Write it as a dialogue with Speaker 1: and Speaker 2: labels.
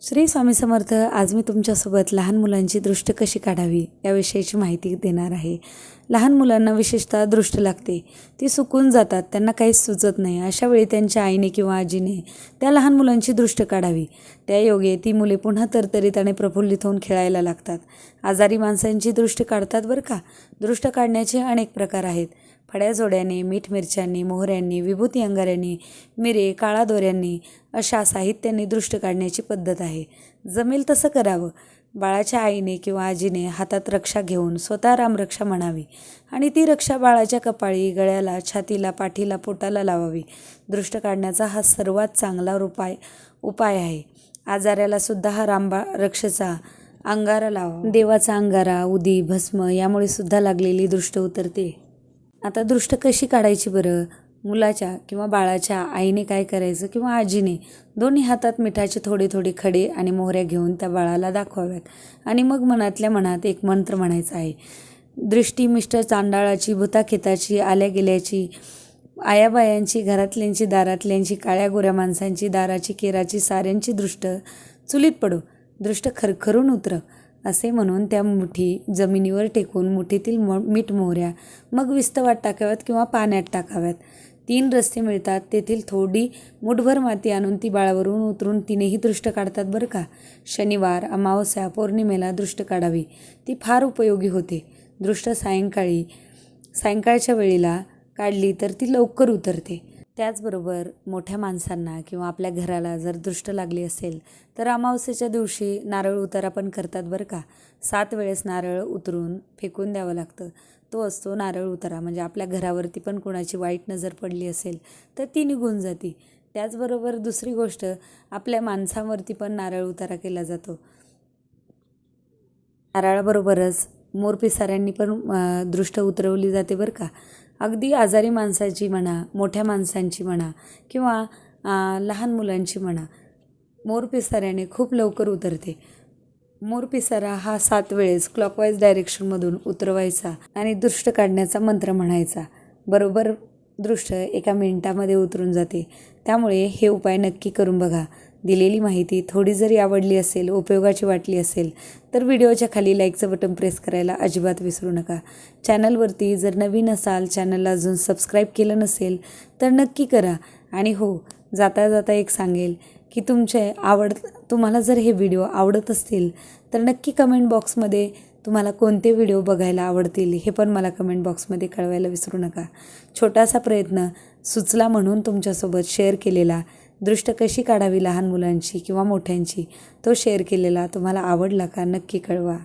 Speaker 1: श्री स्वामी समर्थ. आज मी तुमच्यासोबत लहान मुलांची दृष्ट कशी काढावी याविषयीची माहिती देणार आहे. लहान मुलांना विशेषतः दृष्ट लागते, ती सुकून जातात, त्यांना काहीच सुचत नाही. अशा वेळी त्यांच्या आईने किंवा आजीने त्या लहान मुलांची दृष्ट काढावी. त्यायोगे ती मुले पुन्हा तरतरीत आणि प्रफुल्लित होऊन खेळायला लागतात. आजारी माणसांची दृष्ट काढतात बरं का. दृष्ट काढण्याचे अनेक प्रकार आहेत. फड्या जोड्याने, मीठ मिरच्यांनी, मोहऱ्यांनी, विभूती अंगाऱ्यांनी, मिरे, काळा दोऱ्यांनी अशा साहित्याने दृष्ट काढण्याची पद्धत आहे. जमेल तसं करावं. बाळाच्या आईने किंवा आजीने हातात रक्षा घेऊन स्वतः रामरक्षा म्हणावी आणि ती रक्षा बाळाच्या कपाळी, गळ्याला, छातीला, पाठीला, पोटाला लावावी. दृष्ट काढण्याचा हा सर्वात चांगला उपाय आहे. आजाऱ्याला सुद्धा हा रक्षेचा अंगारा लावा. देवाचा अंगारा, उदी, भस्म यामुळे सुद्धा लागलेली दृष्ट उतरते. आता दृष्ट कशी काढायची बरं? मुलाच्या किंवा बाळाच्या आईने काय करायचं किंवा आजीने दोन्ही हातात मिठाचे थोडे थोडे खडे आणि मोहऱ्या घेऊन त्या बाळाला दाखवाव्यात आणि मग मनातल्या मनात एक मंत्र म्हणायचा आहे. दृष्टी मिष्ट चांडाळाची, भूताखेताची, आल्या गेल्याची, आयाबायांची, घरातल्यांची, दारातल्यांची, काळ्या गोऱ्या माणसांची, दाराची, केराची, साऱ्यांची दृष्ट चुलीत पडो, दृष्ट खरखरून उतर असे म्हणून त्या मुठी जमिनीवर टेकून मुठीतील मीठ मोहऱ्या मग विस्तवात टाकाव्यात किंवा पाण्यात टाकाव्यात. 3 रस्ते मिळतात, तेथील थोडी मुठभर माती आणून ती बाळावरून उतरून तिनेही दृष्ट काढतात बरं का. शनिवार, अमावस्या, पौर्णिमेला दृष्ट काढावी. ती फार उपयोगी होते. दृष्ट सायंकाळच्या वेळेला काढली तर ती लवकर उतरते. त्याचबरोबर मोठ्या माणसांना किंवा आपल्या घराला जर दृष्ट लागली असेल तर अमावस्येच्या दिवशी नारळ उतारा पण करतात बरं का. 7 वेळेस नारळ उतरून फेकून द्यावं लागतं. तो असतो नारळ उतारा. म्हणजे आपल्या घरावरती पण कोणाची वाईट नजर पडली असेल तर ती निघून जाते. त्याचबरोबर दुसरी गोष्ट, आपल्या माणसांवरती पण नारळ उतारा केला जातो. नारळाबरोबरच मोरपिसाऱ्यांनी पण दृष्ट उतरवली जाते बरं का. अगदी आजारी माणसाची म्हणा, मोठ्या माणसांची म्हणा किंवा लहान मुलांची म्हणा, मोरपिसाऱ्याने खूप लवकर उतरते. मोरपिसारा हा 7 वेळेस क्लॉकवाईज डायरेक्शनमधून उतरवायचा आणि दृष्ट काढण्याचा मंत्र म्हणायचा. बरोबर दृष्ट 1 मिनिटामध्ये उतरून जाते. त्यामुळे हे उपाय नक्की करून बघा. दिलेली माहिती थोडी जरी आवडली असेल, उपयोगाची वाटली असेल तर व्हिडिओच्या खाली लाईकचं बटन प्रेस करायला अजिबात विसरू नका. चॅनलवरती जर नवीन असाल, चॅनलला अजून सबस्क्राईब केलं नसेल तर नक्की करा. आणि हो, जाता जाता एक सांगेल की तुम्हाला जर हे व्हिडिओ आवडत असतील तर नक्की कमेंट बॉक्समध्ये तुम्हाला कोणते व्हिडिओ बघायला आवडतील हे पण मला कमेंट बॉक्समध्ये कळवायला विसरू नका. छोटासा प्रयत्न सुचला म्हणून तुमच्यासोबत शेअर केलेला, दृष्ट कशी काढावी लहान मुलांची किंवा मोठ्यांची, तो शेअर केलेला तुम्हाला आवडला का नक्की कळवा.